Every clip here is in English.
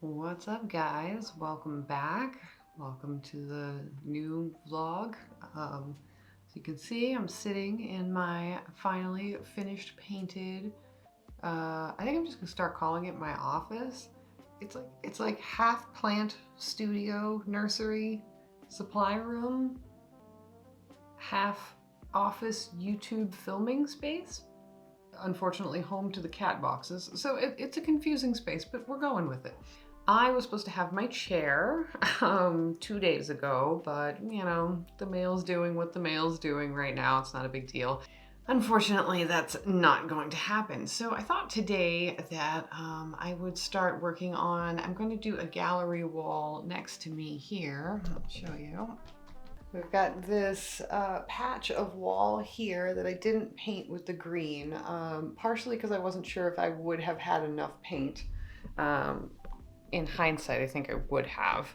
What's up, guys? Welcome back. Welcome to the new vlog. As you can see, I'm sitting in my finally finished painted, I think I'm just gonna start calling it my office. It's like half plant studio nursery supply room, half office YouTube filming space. Unfortunately home to the cat boxes, so it's a confusing space, but we're going with it. I was supposed to have my chair 2 days ago, but you know, the mail's doing what the mail's doing right now. It's not a big deal. Unfortunately, that's not going to happen. So I thought today that I would start working on, I'm going to do a gallery wall next to me here. I'll show you. We've got this patch of wall here that I didn't paint with the green, partially because I wasn't sure if I would have had enough paint. In hindsight, I think I would have.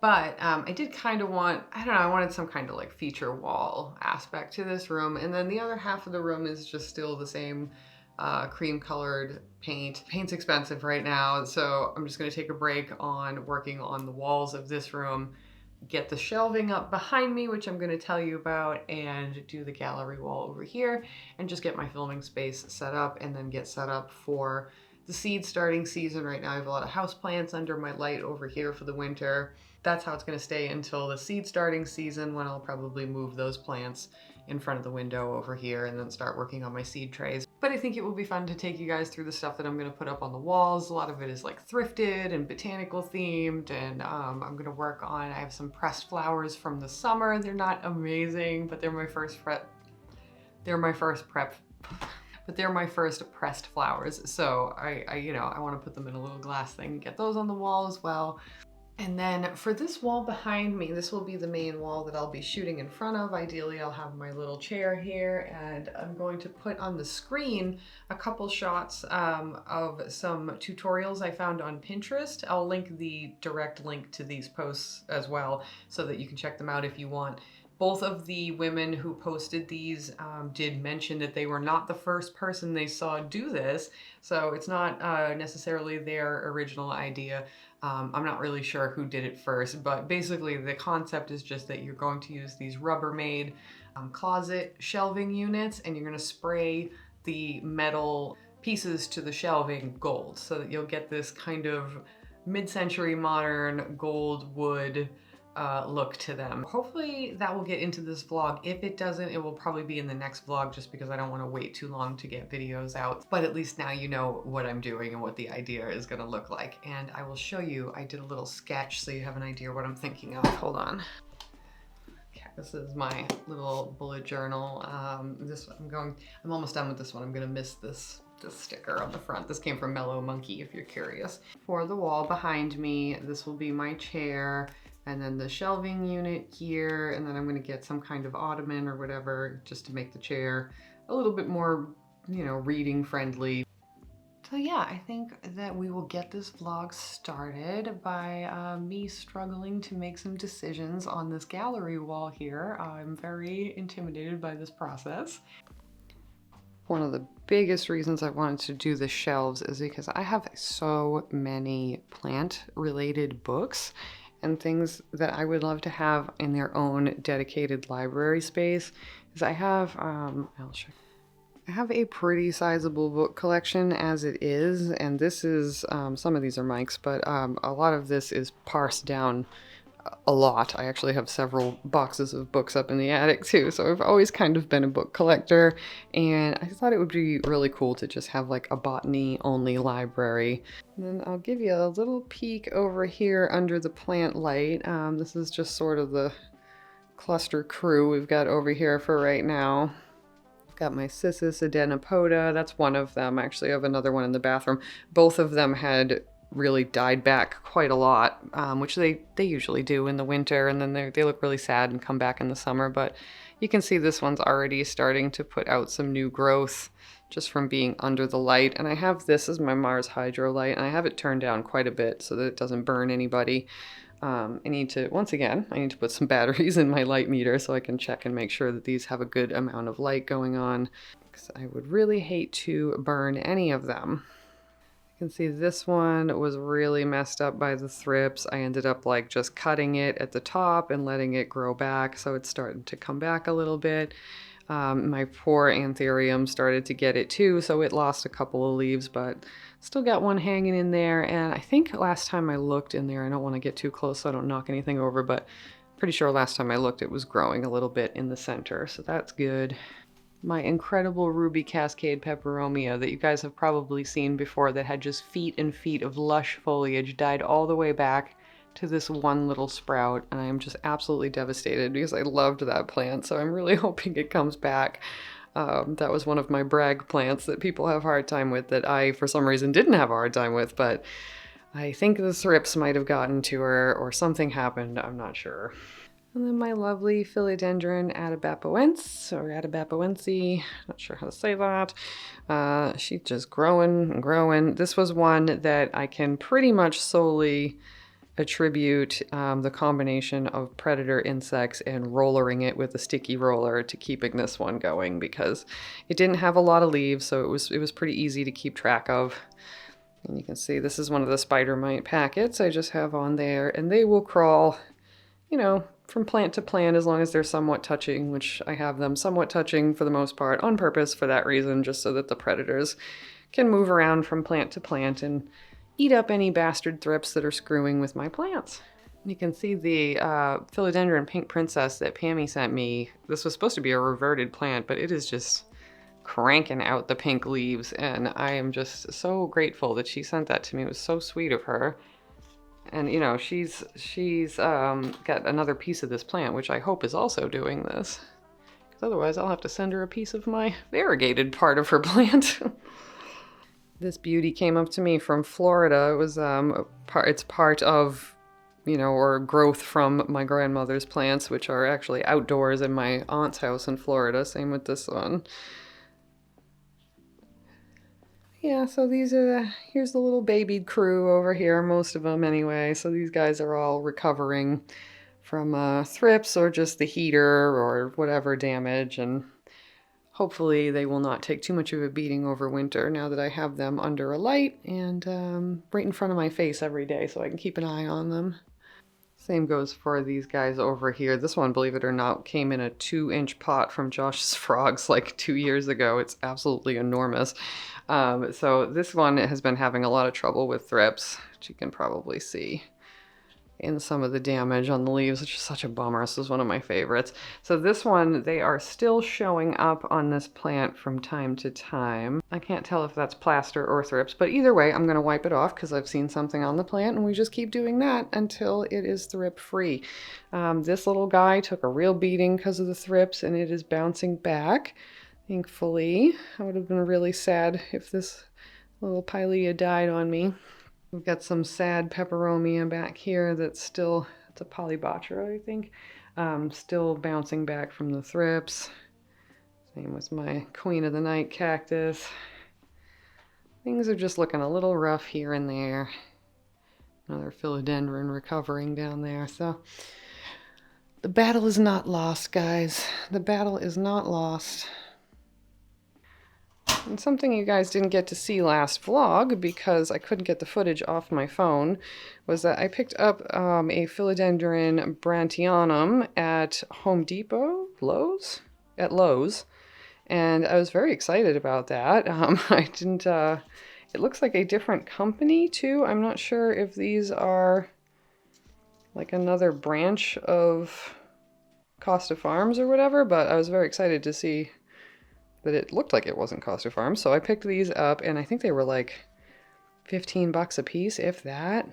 But I did kind of want, I don't know, I wanted some kind of like feature wall aspect to this room. And then the other half of the room is just still the same cream colored paint. Paint's expensive right now, so I'm just gonna take a break on working on the walls of this room, get the shelving up behind me, which I'm gonna tell you about, and do the gallery wall over here, and just get my filming space set up, and then get set up for the seed starting season. Right now I have a lot of house plants under my light over here for the winter. That's how it's gonna stay until the seed starting season, when I'll probably move those plants in front of the window over here and then start working on my seed trays. But I think it will be fun to take you guys through the stuff that I'm gonna put up on the walls. A lot of it is like thrifted and botanical themed, and I'm gonna work on, I have some pressed flowers from the summer. They're not amazing, but they're my first pressed flowers. So I want to put them in a little glass thing, get those on the wall as well. And then for this wall behind me, this will be the main wall that I'll be shooting in front of. Ideally, I'll have my little chair here, and I'm going to put on the screen a couple shots of some tutorials I found on Pinterest. I'll link the direct link to these posts as well, so that you can check them out if you want. Both of the women who posted these did mention that they were not the first person they saw do this, so it's not necessarily their original idea. I'm not really sure who did it first, but basically the concept is just that you're going to use these Rubbermaid closet shelving units, and you're going to spray the metal pieces to the shelving gold, so that you'll get this kind of mid-century modern gold wood look to them. Hopefully that will get into this vlog. If it doesn't, it will probably be in the next vlog, just because I don't want to wait too long to get videos out. But at least now you know what I'm doing and what the idea is going to look like. And I will show you, I did a little sketch so you have an idea what I'm thinking of. Hold on. Okay, this is my little bullet journal. I'm almost done with this one. I'm going to miss this sticker on the front. This came from Mellow Monkey, if you're curious. For the wall behind me, this will be my chair, and then the shelving unit here, and then I'm gonna get some kind of ottoman or whatever, just to make the chair a little bit more, you know, reading friendly. So yeah, I think that we will get this vlog started by me struggling to make some decisions on this gallery wall here. I'm very intimidated by this process. One of the biggest reasons I wanted to do the shelves is because I have so many plant-related books and things that I would love to have in their own dedicated library space. Is I have, I have a pretty sizable book collection as it is, and this is, some of these are Mike's, but a lot of this is parsed down a lot. I actually have several boxes of books up in the attic too, so I've always kind of been a book collector, and I thought it would be really cool to just have like a botany only library. And then I'll give you a little peek over here under the plant light. This is just sort of the cluster crew we've got over here for right now. I've got my Cissus Adenopoda, that's one of them. Actually, I have another one in the bathroom. Both of them had really died back quite a lot, which they usually do in the winter, and then they look really sad and come back in the summer. But you can see this one's already starting to put out some new growth just from being under the light. And I have this as my Mars Hydro light, and I have it turned down quite a bit so that it doesn't burn anybody. I need to put some batteries in my light meter so I can check and make sure that these have a good amount of light going on, because I would really hate to burn any of them. You can see this one was really messed up by the thrips. I ended up like just cutting it at the top and letting it grow back, so it's starting to come back a little bit. My poor anthurium started to get it too, so it lost a couple of leaves, but still got one hanging in there. And I think last time I looked in there, I don't want to get too close so I don't knock anything over, but pretty sure last time I looked it was growing a little bit in the center, so that's good. My incredible ruby cascade peperomia that you guys have probably seen before, that had just feet and feet of lush foliage, died all the way back to this one little sprout, and I am just absolutely devastated because I loved that plant, so I'm really hoping it comes back. That was one of my brag plants that people have a hard time with, that I for some reason didn't have a hard time with, but I think the thrips might have gotten to her or something happened, I'm not sure. And then my lovely philodendron atabapoense, or atabapoense, not sure how to say that. She's just growing and growing. This was one that I can pretty much solely attribute the combination of predator insects and rollering it with a sticky roller to keeping this one going, because it didn't have a lot of leaves, so it was pretty easy to keep track of. And you can see this is one of the spider mite packets I just have on there, and they will crawl, you know, from plant to plant as long as they're somewhat touching, which I have them somewhat touching for the most part on purpose for that reason, just so that the predators can move around from plant to plant and eat up any bastard thrips that are screwing with my plants. You can see the philodendron pink princess that Pammy sent me. This was supposed to be a reverted plant, but it is just cranking out the pink leaves, and I am just so grateful that she sent that to me. It was so sweet of her. And you know, she's got another piece of this plant, which I hope is also doing this, because otherwise I'll have to send her a piece of my variegated part of her plant. This beauty came up to me from Florida. It was it's part of, you know, or growth from my grandmother's plants, which are actually outdoors in my aunt's house in Florida. Same with this one. Yeah, so here's the little baby crew over here, most of them anyway. So these guys are all recovering from thrips or just the heater or whatever damage, and hopefully they will not take too much of a beating over winter now that I have them under a light and right in front of my face every day so I can keep an eye on them. Same goes for these guys over here. This one, believe it or not, came in a 2-inch pot from Josh's Frogs like 2 years ago. It's absolutely enormous. So this one has been having a lot of trouble with thrips, which you can probably see in some of the damage on the leaves, which is such a bummer. This is one of my favorites. So this one, they are still showing up on this plant from time to time. I can't tell if that's plaster or thrips, but either way, I'm going to wipe it off because I've seen something on the plant, and we just keep doing that until it is thrip free. This little guy took a real beating because of the thrips, and it is bouncing back, thankfully. I would have been really sad if this little pilea died on me. We've got some sad peperomia back here that's still, it's a polybotra, I think, still bouncing back from the thrips. Same with my Queen of the Night cactus. Things are just looking a little rough here and there. Another philodendron recovering down there. So the battle is not lost, guys. The battle is not lost. And something you guys didn't get to see last vlog because I couldn't get the footage off my phone was that I picked up a philodendron brantianum at Home Depot, Lowe's? At Lowe's. And I was very excited about that. I didn't, it looks like a different company too. I'm not sure if these are like another branch of Costa Farms or whatever, but I was very excited to see that it looked like it wasn't Costa Farms. So I picked these up, and I think they were like 15 bucks a piece, if that.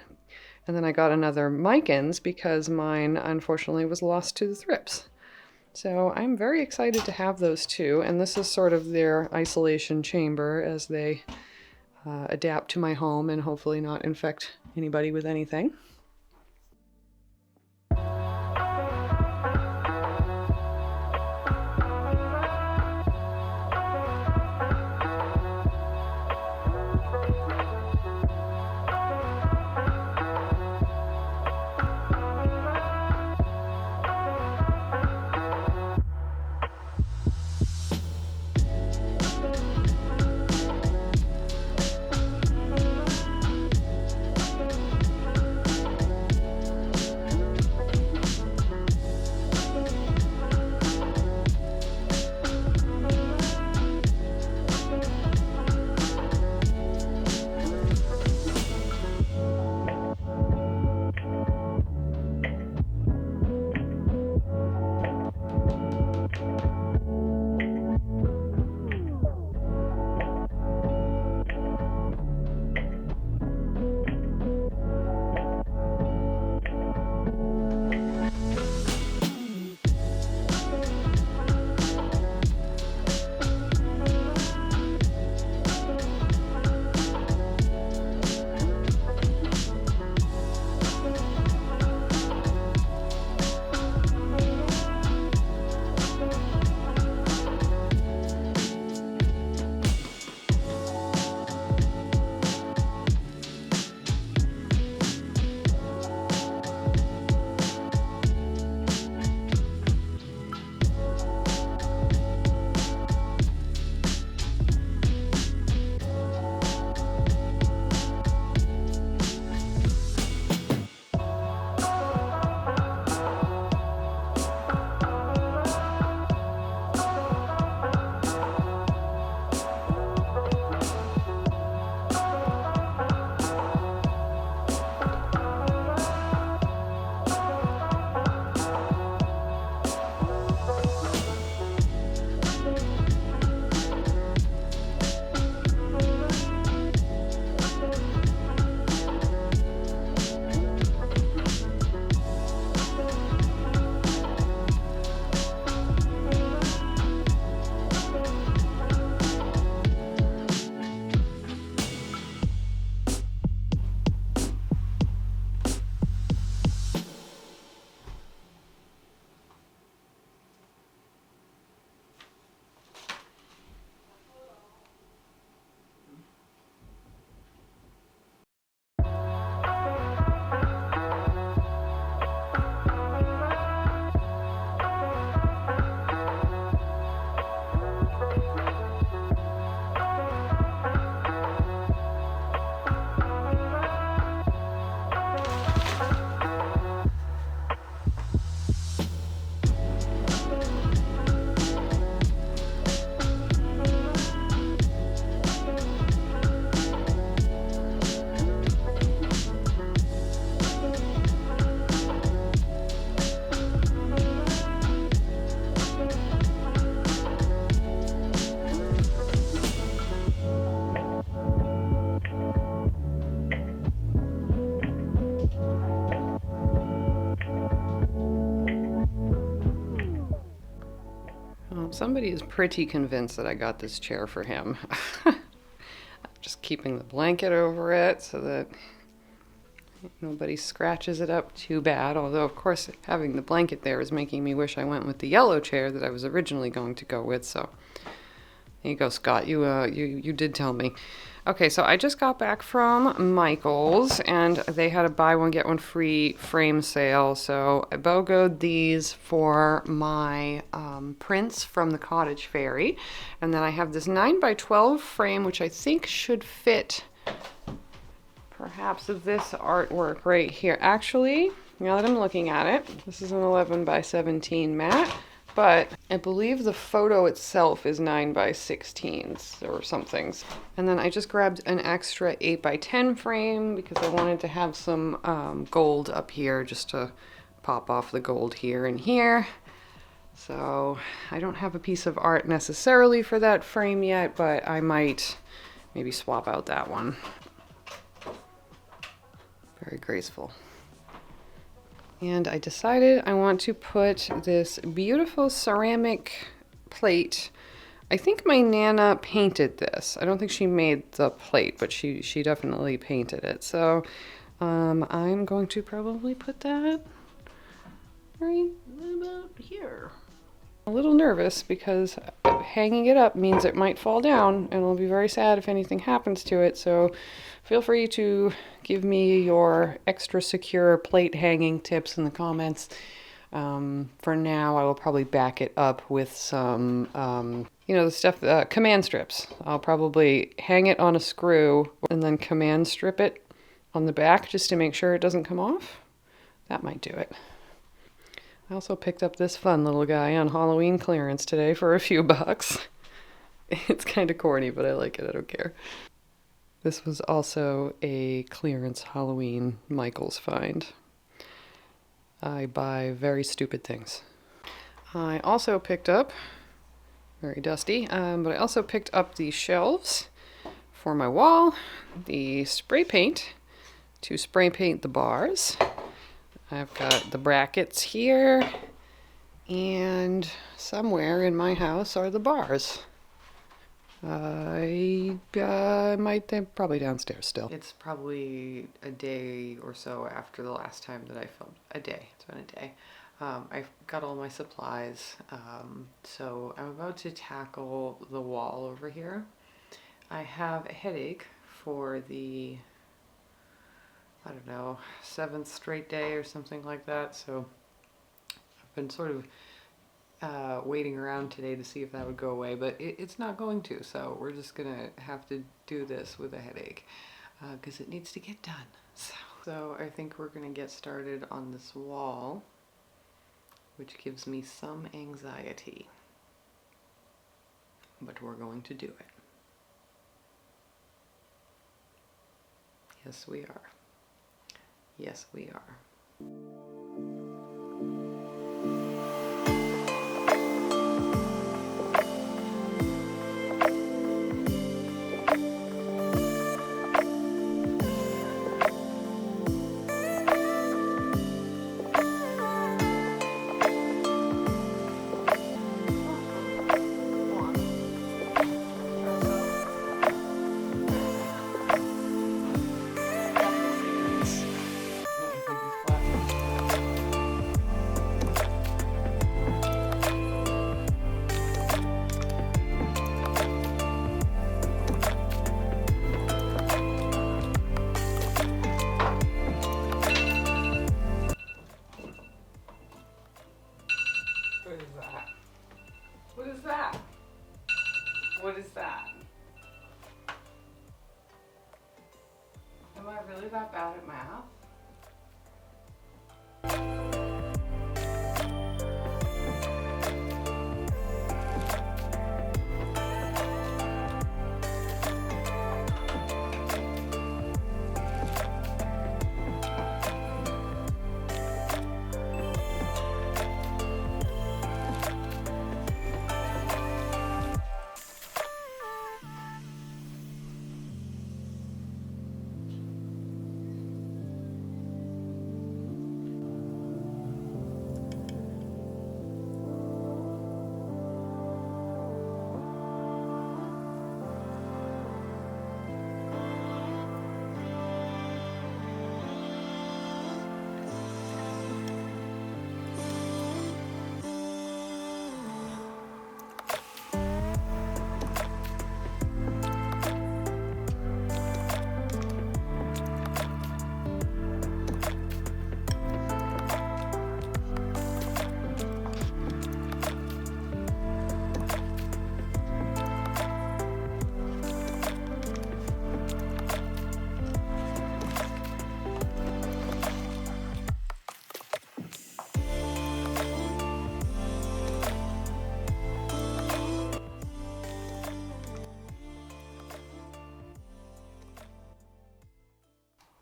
And then I got another Micans because mine unfortunately was lost to the thrips. So I'm very excited to have those two, and this is sort of their isolation chamber as they adapt to my home and hopefully not infect anybody with anything. somebody is pretty convinced that I got this chair for him. Just keeping the blanket over it so that nobody scratches it up too bad. Although, of course, having the blanket there is making me wish I went with the yellow chair that I was originally going to go with. So there you go, Scott. You did tell me. Okay, so I just got back from Michael's, and they had a buy one get one free frame sale. So I BOGO'd these for my prints from the Cottage Fairy, and then I have this 9x12 frame, which I think should fit perhaps this artwork right here. Actually, now that I'm looking at it, this is an 11x17 mat. But I believe the photo itself is 9x16s or something. And then I just grabbed an extra 8x10 frame because I wanted to have some gold up here just to pop off the gold here and here. So I don't have a piece of art necessarily for that frame yet, but I might maybe swap out that one. Very graceful. And I decided I want to put this beautiful ceramic plate. I think my Nana painted this. I don't think she made the plate, but she definitely painted it. So I'm going to probably put that right about here. A little nervous because hanging it up means it might fall down, and I'll be very sad if anything happens to it. So feel free to give me your extra secure plate hanging tips in the comments. For now, I will probably back it up with some, the stuff, command strips. I'll probably hang it on a screw and then command strip it on the back just to make sure it doesn't come off. That might do it. I also picked up this fun little guy on Halloween clearance today for a few bucks. It's kind of corny, but I like it. I don't care. This was also a clearance Halloween Michael's find. I buy very stupid things. I also picked up, very dusty, but I also picked up the shelves for my wall, the spray paint to spray paint the bars. I've got the brackets here, and somewhere in my house are the bars. They're probably downstairs still. It's probably a day or so after the last time that I filmed. A day. It's been a day. I've got all my supplies, so I'm about to tackle the wall over here. I have a headache for the, I don't know, 7th straight day or something like that, so I've been sort of waiting around today to see if that would go away, but it's not going to, so we're just gonna have to do this with a headache because it needs to get done. So I think we're gonna get started on this wall, which gives me some anxiety, but we're going to do it. Yes, we are. Yes, we are. What is that? What is that? Am I really that bad at math?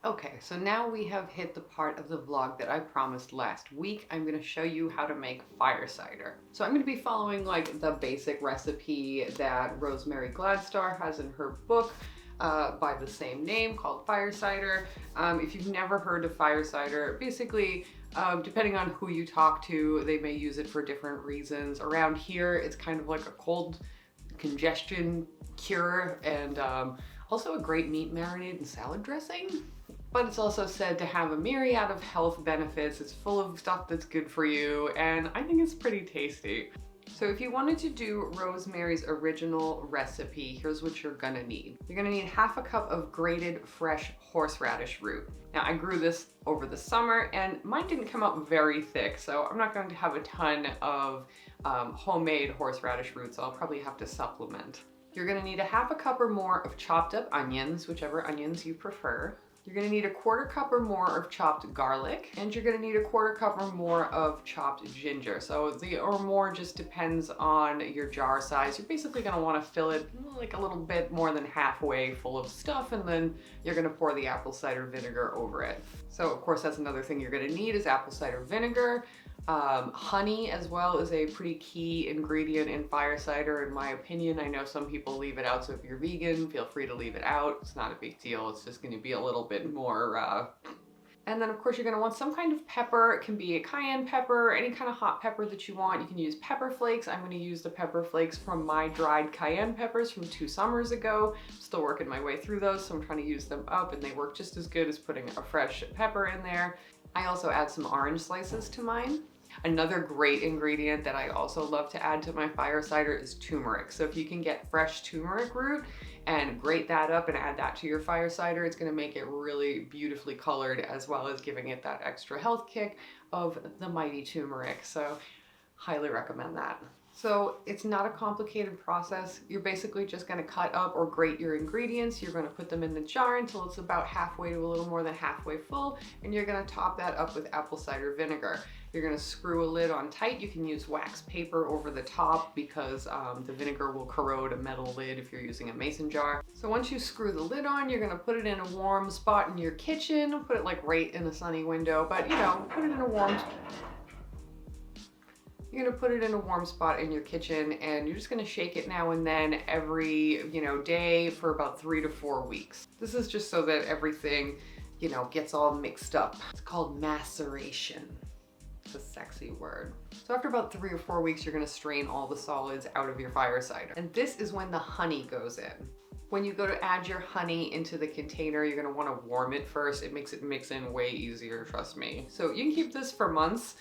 Okay, so now we have hit the part of the vlog that I promised last week. I'm going to show you how to make fire cider. So I'm going to be following like the basic recipe that Rosemary Gladstar has in her book by the same name, called fire cider. If you've never heard of fire cider, basically depending on who you talk to, they may use it for different reasons. Around here, it's kind of like a cold congestion cure, and also a great meat marinade and salad dressing. But it's also said to have a myriad of health benefits. It's full of stuff that's good for you, and I think it's pretty tasty. So if you wanted to do Rosemary's original recipe, here's what you're gonna need. You're gonna need half a cup of grated fresh horseradish root. Now I grew this over the summer and mine didn't come out very thick, so I'm not going to have a ton of homemade horseradish root, so I'll probably have to supplement. You're gonna need a half a cup or more of chopped up onions, whichever onions you prefer. You're gonna need a quarter cup or more of chopped garlic, and you're gonna need a quarter cup or more of chopped ginger. So the or more just depends on your jar size. You're basically gonna wanna fill it like a little bit more than halfway full of stuff, and then you're gonna pour the apple cider vinegar over it. So of course that's another thing you're gonna need is apple cider vinegar. Honey as well is a pretty key ingredient in fire cider, in my opinion. I know some people leave it out, so if you're vegan, feel free to leave it out. It's not a big deal. It's just going to be a little bit more And then of course you're going to want some kind of pepper. It can be a cayenne pepper, any kind of hot pepper that you want. You can use pepper flakes. I'm going to use the pepper flakes from my dried cayenne peppers from 2 summers ago. I'm still working my way through those, so I'm trying to use them up, and they work just as good as putting a fresh pepper in there. I also add some orange slices to mine. Another great ingredient that I also love to add to my fire cider is turmeric. So if you can get fresh turmeric root and grate that up and add that to your fire cider, it's gonna make it really beautifully colored, as well as giving it that extra health kick of the mighty turmeric. So highly recommend that. So it's not a complicated process. You're basically just gonna cut up or grate your ingredients. You're gonna put them in the jar until it's about halfway to a little more than halfway full, and you're gonna top that up with apple cider vinegar. You're gonna screw a lid on tight. You can use wax paper over the top because the vinegar will corrode a metal lid if you're using a mason jar. So once you screw the lid on, you're gonna put it in a warm spot in your kitchen. Put it like right in a sunny window, but you know, put it in a warm You're gonna put it in a warm spot in your kitchen, and you're just gonna shake it now and then every, day for about 3 to 4 weeks. This is just so that everything, gets all mixed up. It's called maceration. It's a sexy word. So after about 3 or 4 weeks, you're gonna strain all the solids out of your fire cider. And this is when the honey goes in. When you go to add your honey into the container, you're gonna wanna warm it first. It makes it mix in way easier, trust me. So you can keep this for months,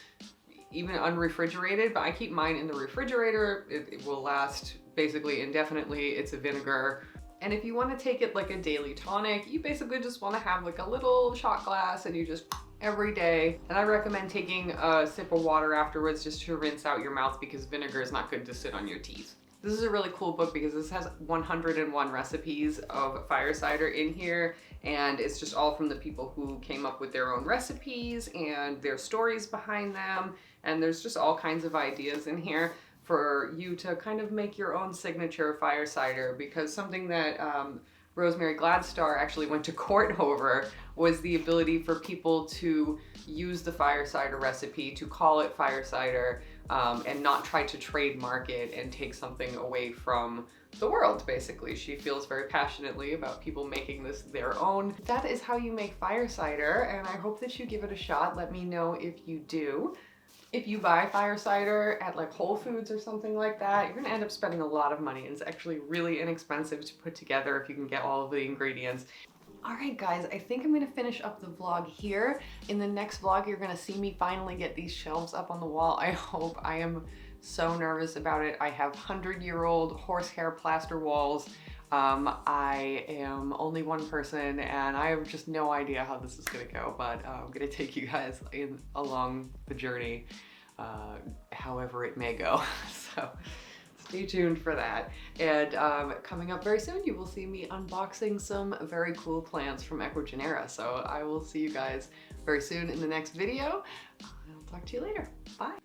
even unrefrigerated, but I keep mine in the refrigerator. It will last basically indefinitely. It's a vinegar. And if you want to take it like a daily tonic, you basically just want to have like a little shot glass, and you just every day. And I recommend taking a sip of water afterwards just to rinse out your mouth, because vinegar is not good to sit on your teeth. This is a really cool book because this has 101 recipes of fire cider in here, and it's just all from the people who came up with their own recipes and their stories behind them. And there's just all kinds of ideas in here for you to kind of make your own signature fire cider, because something that Rosemary Gladstar actually went to court over was the ability for people to use the fire cider recipe, to call it fire cider, and not try to trademark it and take something away from the world, basically. She feels very passionately about people making this their own. That is how you make fire cider, and I hope that you give it a shot. Let me know if you do. If you buy fire cider at like Whole Foods or something like that, you're gonna end up spending a lot of money. It's actually really inexpensive to put together if you can get all of the ingredients. All right, guys, I think I'm gonna finish up the vlog here. In the next vlog, you're gonna see me finally get these shelves up on the wall. I hope. I am so nervous about it. I have 100-year-old horsehair plaster walls. I am only one person, and I have just no idea how this is gonna go, but I'm gonna take you guys along the journey, however it may go. So stay tuned for that. And coming up very soon, you will see me unboxing some very cool plants from Ecuagenera. So I will see you guys very soon in the next video. I'll talk to you later. Bye.